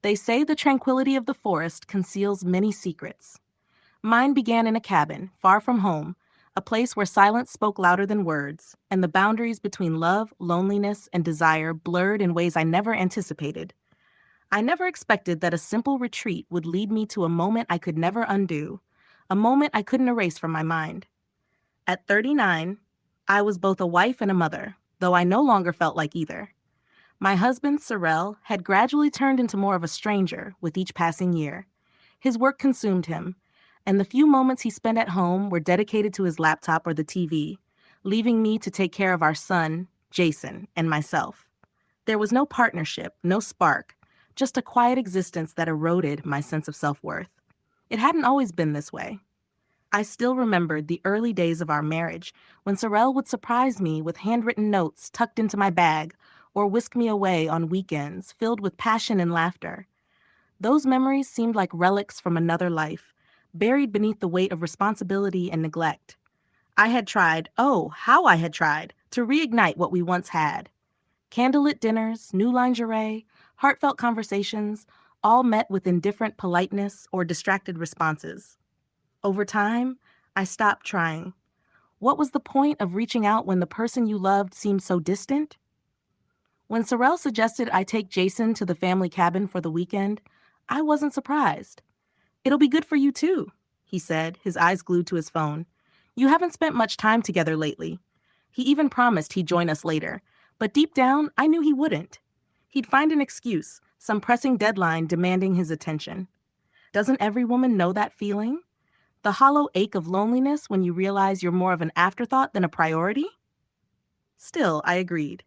They say the tranquility of the forest conceals many secrets. Mine began in a cabin, far from home, a place where silence spoke louder than words, and the boundaries between love, loneliness, and desire blurred in ways I never anticipated. I never expected that a simple retreat would lead me to a moment I could never undo, a moment I couldn't erase from my mind. At 39, I was both a wife and a mother, though I no longer felt like either. My husband, Sorrel, had gradually turned into more of a stranger with each passing year. His work consumed him, and the few moments he spent at home were dedicated to his laptop or the TV, leaving me to take care of our son, Jason, and myself. There was no partnership, no spark, just a quiet existence that eroded my sense of self-worth. It hadn't always been this way. I still remembered the early days of our marriage when Sorrel would surprise me with handwritten notes tucked into my bag or whisk me away on weekends filled with passion and laughter. Those memories seemed like relics from another life, buried beneath the weight of responsibility and neglect. I had tried, oh, how I had tried, to reignite what we once had. Candlelit dinners, new lingerie, heartfelt conversations, all met with indifferent politeness or distracted responses. Over time, I stopped trying. What was the point of reaching out when the person you loved seemed so distant? When Sorrel suggested I take Jason to the family cabin for the weekend, I wasn't surprised. "It'll be good for you too," he said, his eyes glued to his phone. "You haven't spent much time together lately." He even promised he'd join us later, but deep down, I knew he wouldn't. He'd find an excuse, some pressing deadline demanding his attention. Doesn't every woman know that feeling? The hollow ache of loneliness when you realize you're more of an afterthought than a priority? Still, I agreed.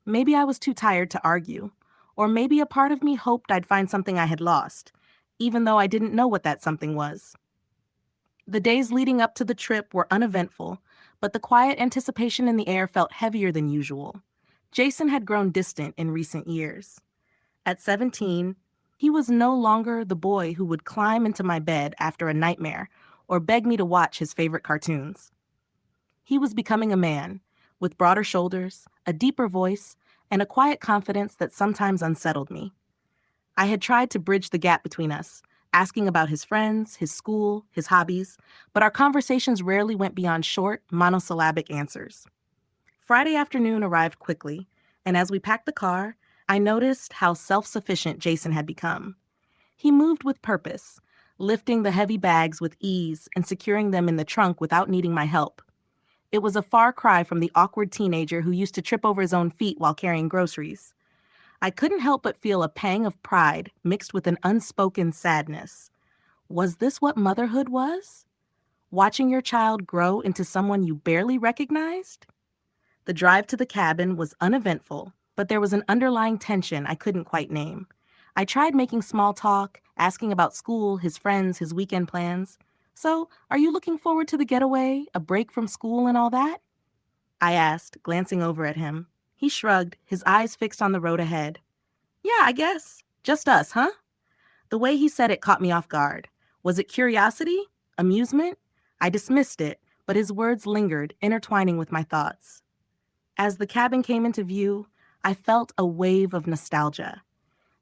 Maybe I was too tired to argue, or maybe a part of me hoped I'd find something I had lost, even though I didn't know what that something was. The days leading up to the trip were uneventful, but the quiet anticipation in the air felt heavier than usual. Jason had grown distant in recent years. At 17, he was no longer the boy who would climb into my bed after a nightmare or beg me to watch his favorite cartoons. He was becoming a man, with broader shoulders, a deeper voice, and a quiet confidence that sometimes unsettled me. I had tried to bridge the gap between us, asking about his friends, his school, his hobbies, but our conversations rarely went beyond short, monosyllabic answers. Friday afternoon arrived quickly, and as we packed the car, I noticed how self-sufficient Jason had become. He moved with purpose, lifting the heavy bags with ease and securing them in the trunk without needing my help. It was a far cry from the awkward teenager who used to trip over his own feet while carrying groceries. I couldn't help but feel a pang of pride mixed with an unspoken sadness. Was this what motherhood was? Watching your child grow into someone you barely recognized? The drive to the cabin was uneventful, but there was an underlying tension I couldn't quite name. I tried making small talk, asking about school, his friends, his weekend plans. "So, are you looking forward to the getaway, a break from school and all that?" I asked, glancing over at him. He shrugged, his eyes fixed on the road ahead. "Yeah, I guess. Just us, huh?" The way he said it caught me off guard. Was it curiosity? Amusement? I dismissed it, but his words lingered, intertwining with my thoughts. As the cabin came into view, I felt a wave of nostalgia.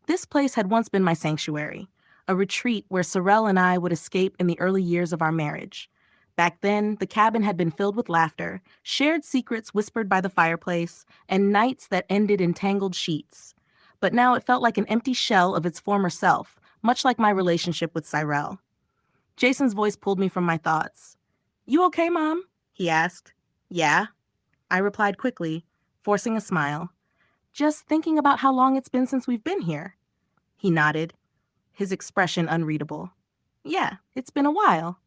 This place had once been my sanctuary, a retreat where Sorrel and I would escape in the early years of our marriage. Back then, the cabin had been filled with laughter, shared secrets whispered by the fireplace, and nights that ended in tangled sheets. But now it felt like an empty shell of its former self, much like my relationship with Cyrell. Jason's voice pulled me from my thoughts. "You okay, Mom?" he asked. "Yeah," I replied quickly, forcing a smile. "Just thinking about how long it's been since we've been here." He nodded, his expression unreadable. "Yeah, it's been a while."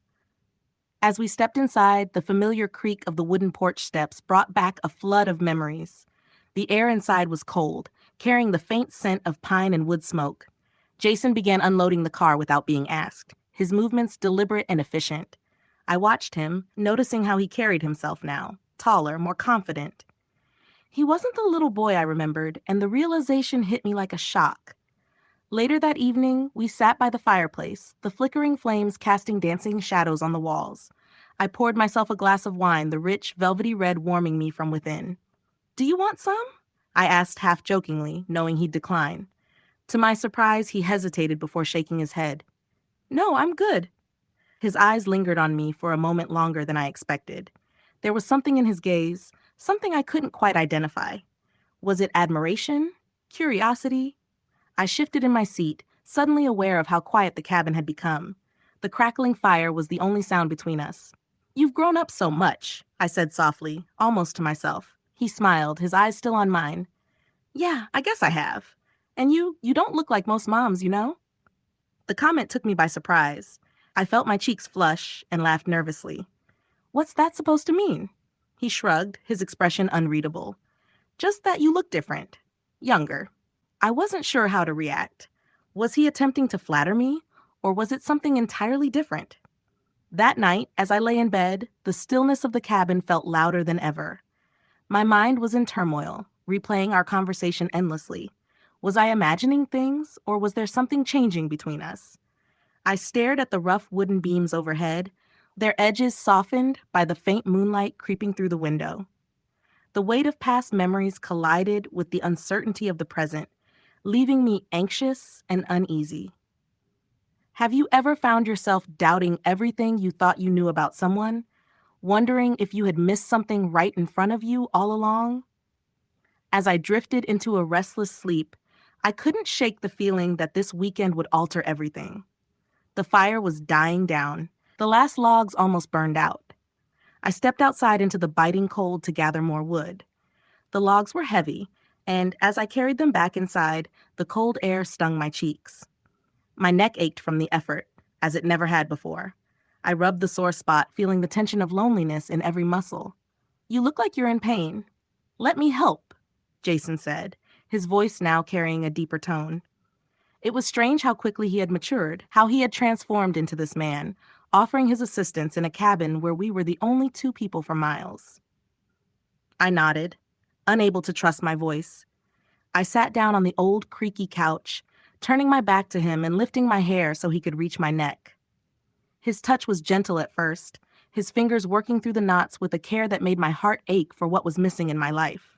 As we stepped inside, the familiar creak of the wooden porch steps brought back a flood of memories. The air inside was cold, carrying the faint scent of pine and wood smoke. Jason began unloading the car without being asked, his movements deliberate and efficient. I watched him, noticing how he carried himself now, taller, more confident. He wasn't the little boy I remembered, and the realization hit me like a shock. Later that evening, we sat by the fireplace, the flickering flames casting dancing shadows on the walls. I poured myself a glass of wine, the rich, velvety red warming me from within. "Do you want some?" I asked half-jokingly, knowing he'd decline. To my surprise, he hesitated before shaking his head. No, I'm good. His eyes lingered on me for a moment longer than I expected. There was something in his gaze, something I couldn't quite identify. Was it admiration? Curiosity? I shifted in my seat, suddenly aware of how quiet the cabin had become. The crackling fire was the only sound between us. You've grown up so much, I said softly, almost to myself. He smiled, his eyes still on mine. Yeah, I guess I have. And you don't look like most moms, you know? The comment took me by surprise. I felt my cheeks flush and laughed nervously. What's that supposed to mean? He shrugged, his expression unreadable. Just that you look different. Younger. I wasn't sure how to react. Was he attempting to flatter me, or was it something entirely different? That night, as I lay in bed, the stillness of the cabin felt louder than ever. My mind was in turmoil, replaying our conversation endlessly. Was I imagining things, or was there something changing between us? I stared at the rough wooden beams overhead, their edges softened by the faint moonlight creeping through the window. The weight of past memories collided with the uncertainty of the present, leaving me anxious and uneasy. Have you ever found yourself doubting everything you thought you knew about someone, wondering if you had missed something right in front of you all along? As I drifted into a restless sleep, I couldn't shake the feeling that this weekend would alter everything. The fire was dying down. The last logs almost burned out. I stepped outside into the biting cold to gather more wood. The logs were heavy, and as I carried them back inside, the cold air stung my cheeks. My neck ached from the effort, as it never had before. I rubbed the sore spot, feeling the tension of loneliness in every muscle. You look like you're in pain. Let me help, Jason said, his voice now carrying a deeper tone. It was strange how quickly he had matured, how he had transformed into this man, offering his assistance in a cabin where we were the only two people for miles. I nodded, unable to trust my voice. I sat down on the old creaky couch, turning my back to him and lifting my hair so he could reach my neck. His touch was gentle at first, his fingers working through the knots with a care that made my heart ache for what was missing in my life.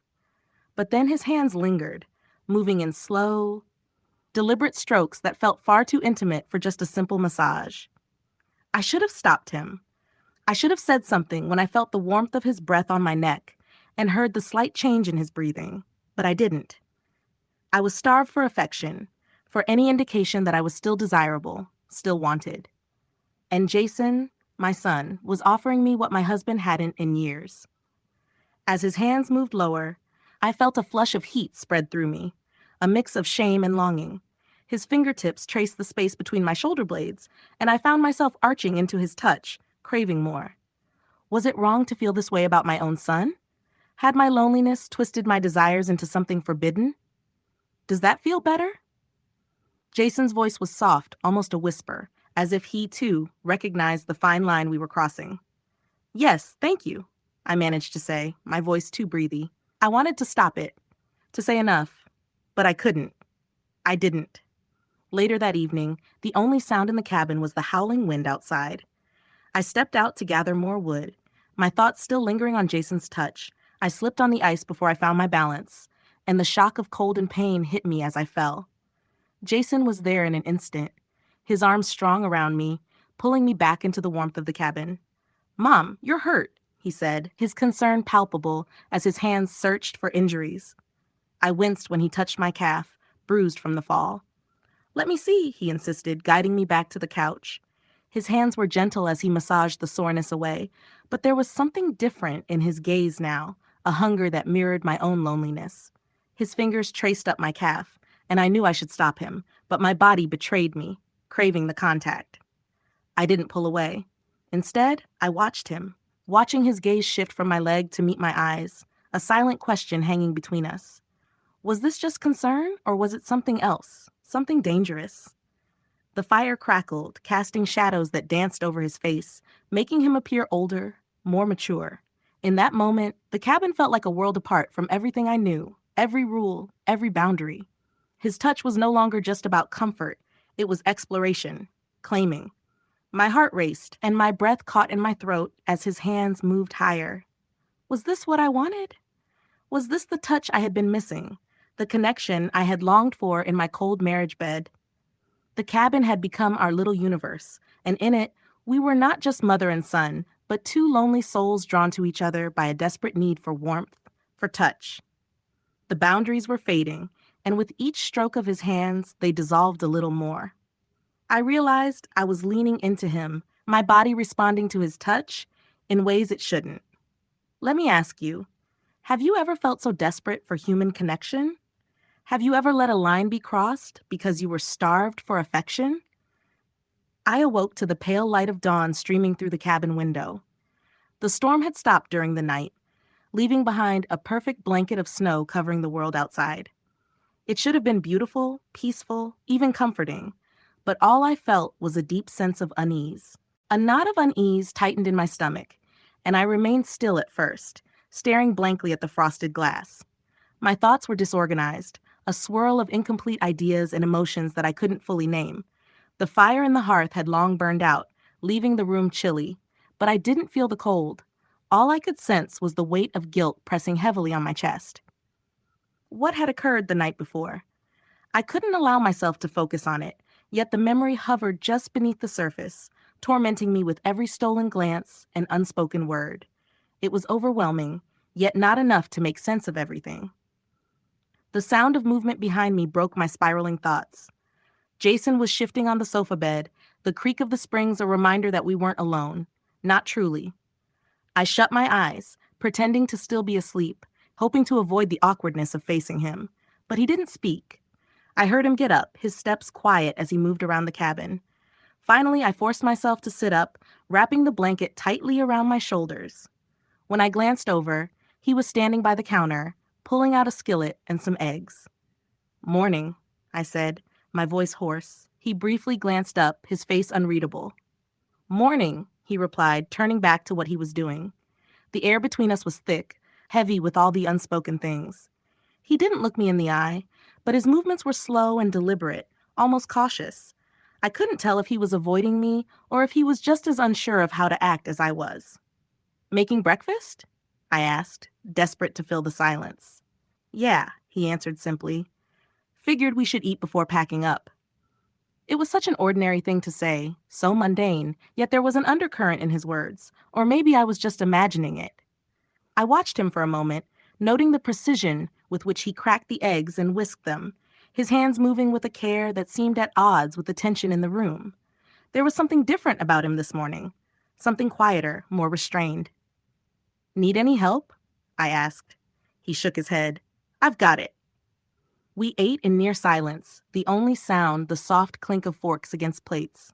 But then his hands lingered, moving in slow, deliberate strokes that felt far too intimate for just a simple massage. I should have stopped him. I should have said something when I felt the warmth of his breath on my neck and heard the slight change in his breathing, but I didn't. I was starved for affection, for any indication that I was still desirable, still wanted. And Jason, my son, was offering me what my husband hadn't in years. As his hands moved lower, I felt a flush of heat spread through me, a mix of shame and longing. His fingertips traced the space between my shoulder blades, and I found myself arching into his touch, craving more. Was it wrong to feel this way about my own son? Had my loneliness twisted my desires into something forbidden? Does that feel better? Jason's voice was soft, almost a whisper, as if he, too, recognized the fine line we were crossing. Yes, thank you, I managed to say, my voice too breathy. I wanted to stop it, to say enough, but I couldn't. I didn't. Later that evening, the only sound in the cabin was the howling wind outside. I stepped out to gather more wood, my thoughts still lingering on Jason's touch. I slipped on the ice before I found my balance, and the shock of cold and pain hit me as I fell. Jason was there in an instant, his arms strong around me, pulling me back into the warmth of the cabin. Mom, you're hurt, he said, his concern palpable as his hands searched for injuries. I winced when he touched my calf, bruised from the fall. Let me see, he insisted, guiding me back to the couch. His hands were gentle as he massaged the soreness away, but there was something different in his gaze now, a hunger that mirrored my own loneliness. His fingers traced up my calf, and I knew I should stop him, but my body betrayed me, craving the contact. I didn't pull away. Instead, I watched him, watching his gaze shift from my leg to meet my eyes, a silent question hanging between us. Was this just concern, or was it something else, something dangerous? The fire crackled, casting shadows that danced over his face, making him appear older, more mature. In that moment, the cabin felt like a world apart from everything I knew, every rule, every boundary. His touch was no longer just about comfort. It was exploration, claiming. My heart raced, and my breath caught in my throat as his hands moved higher. Was this what I wanted? Was this the touch I had been missing? the connection I had longed for in my cold marriage bed. The cabin had become our little universe, and in it, we were not just mother and son, but two lonely souls drawn to each other by a desperate need for warmth, for touch. The boundaries were fading, and with each stroke of his hands, they dissolved a little more. I realized I was leaning into him, my body responding to his touch in ways it shouldn't. Let me ask you, have you ever felt so desperate for human connection? Have you ever let a line be crossed because you were starved for affection? I awoke to the pale light of dawn streaming through the cabin window. The storm had stopped during the night, leaving behind a perfect blanket of snow covering the world outside. It should have been beautiful, peaceful, even comforting, but all I felt was a deep sense of unease. A knot of unease tightened in my stomach, and I remained still at first, staring blankly at the frosted glass. My thoughts were disorganized, a swirl of incomplete ideas and emotions that I couldn't fully name. The fire in the hearth had long burned out, leaving the room chilly, but I didn't feel the cold. All I could sense was the weight of guilt pressing heavily on my chest. What had occurred the night before? I couldn't allow myself to focus on it, yet the memory hovered just beneath the surface, tormenting me with every stolen glance and unspoken word. It was overwhelming, yet not enough to make sense of everything. The sound of movement behind me broke my spiraling thoughts. Jason was shifting on the sofa bed, the creak of the springs a reminder that we weren't alone. Not truly. I shut my eyes, pretending to still be asleep, hoping to avoid the awkwardness of facing him. But he didn't speak. I heard him get up, his steps quiet as he moved around the cabin. Finally, I forced myself to sit up, wrapping the blanket tightly around my shoulders. When I glanced over, he was standing by the counter, pulling out a skillet and some eggs. "Morning," I said, my voice hoarse. He briefly glanced up, his face unreadable. "Morning," he replied, turning back to what he was doing. The air between us was thick, heavy with all the unspoken things. He didn't look me in the eye, but his movements were slow and deliberate, almost cautious. I couldn't tell if he was avoiding me or if he was just as unsure of how to act as I was. "Making breakfast?" I asked, desperate to fill the silence. "Yeah," he answered simply. "Figured we should eat before packing up." It was such an ordinary thing to say, so mundane, yet there was an undercurrent in his words, or maybe I was just imagining it. I watched him for a moment, noting the precision with which he cracked the eggs and whisked them, his hands moving with a care that seemed at odds with the tension in the room. There was something different about him this morning, something quieter, more restrained. "Need any help?" I asked. He shook his head. "I've got it." We ate in near silence, the only sound the soft clink of forks against plates.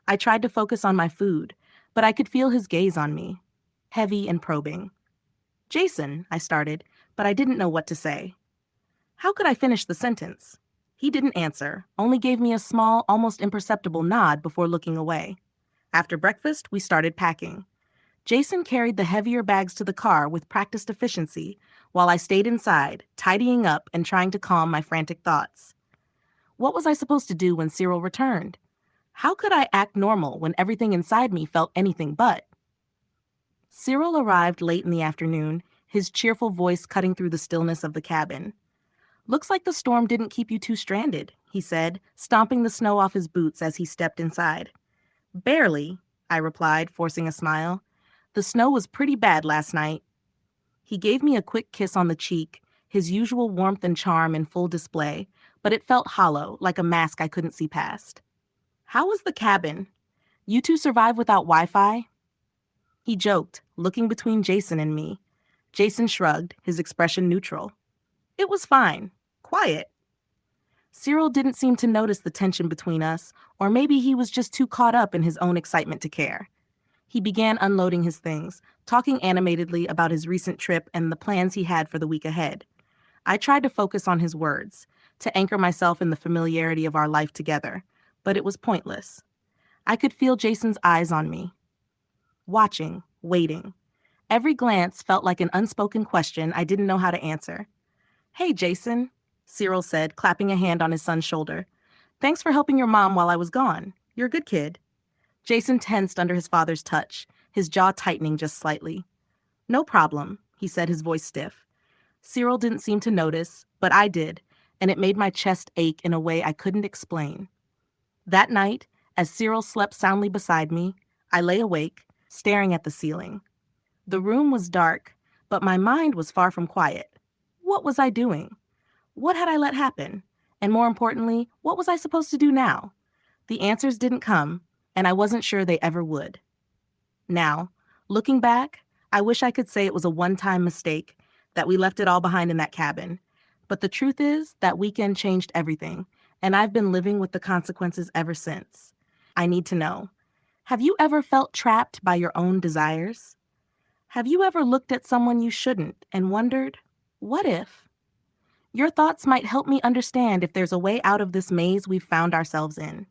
I tried to focus on my food, but I could feel his gaze on me, heavy and probing. "Jason," I started, but I didn't know what to say. How could I finish the sentence? He didn't answer, only gave me a small, almost imperceptible nod before looking away. After breakfast, we started packing. Jason carried the heavier bags to the car with practiced efficiency, while I stayed inside, tidying up and trying to calm my frantic thoughts. What was I supposed to do when Cyril returned? How could I act normal when everything inside me felt anything but? Cyril arrived late in the afternoon, his cheerful voice cutting through the stillness of the cabin. "Looks like the storm didn't keep you too stranded," he said, stomping the snow off his boots as he stepped inside. "Barely," I replied, forcing a smile. "The snow was pretty bad last night." He gave me a quick kiss on the cheek, his usual warmth and charm in full display, but it felt hollow, like a mask I couldn't see past. "How was the cabin? You two survive without Wi-Fi?" He joked, looking between Jason and me. Jason shrugged, his expression neutral. "It was fine. Quiet." Cyril didn't seem to notice the tension between us, or maybe he was just too caught up in his own excitement to care. He began unloading his things, talking animatedly about his recent trip and the plans he had for the week ahead. I tried to focus on his words, to anchor myself in the familiarity of our life together, but it was pointless. I could feel Jason's eyes on me, watching, waiting. Every glance felt like an unspoken question I didn't know how to answer. "Hey, Jason," Cyril said, clapping a hand on his son's shoulder. "Thanks for helping your mom while I was gone. You're a good kid." Jason tensed under his father's touch, his jaw tightening just slightly. "No problem," he said, his voice stiff. Cyril didn't seem to notice, but I did, and it made my chest ache in a way I couldn't explain. That night, as Cyril slept soundly beside me, I lay awake, staring at the ceiling. The room was dark, but my mind was far from quiet. What was I doing? What had I let happen? And more importantly, what was I supposed to do now? The answers didn't come, and I wasn't sure they ever would. Now, looking back, I wish I could say it was a one-time mistake, that we left it all behind in that cabin. But the truth is, that weekend changed everything, and I've been living with the consequences ever since. I need to know, have you ever felt trapped by your own desires? Have you ever looked at someone you shouldn't and wondered, what if? Your thoughts might help me understand if there's a way out of this maze we've found ourselves in.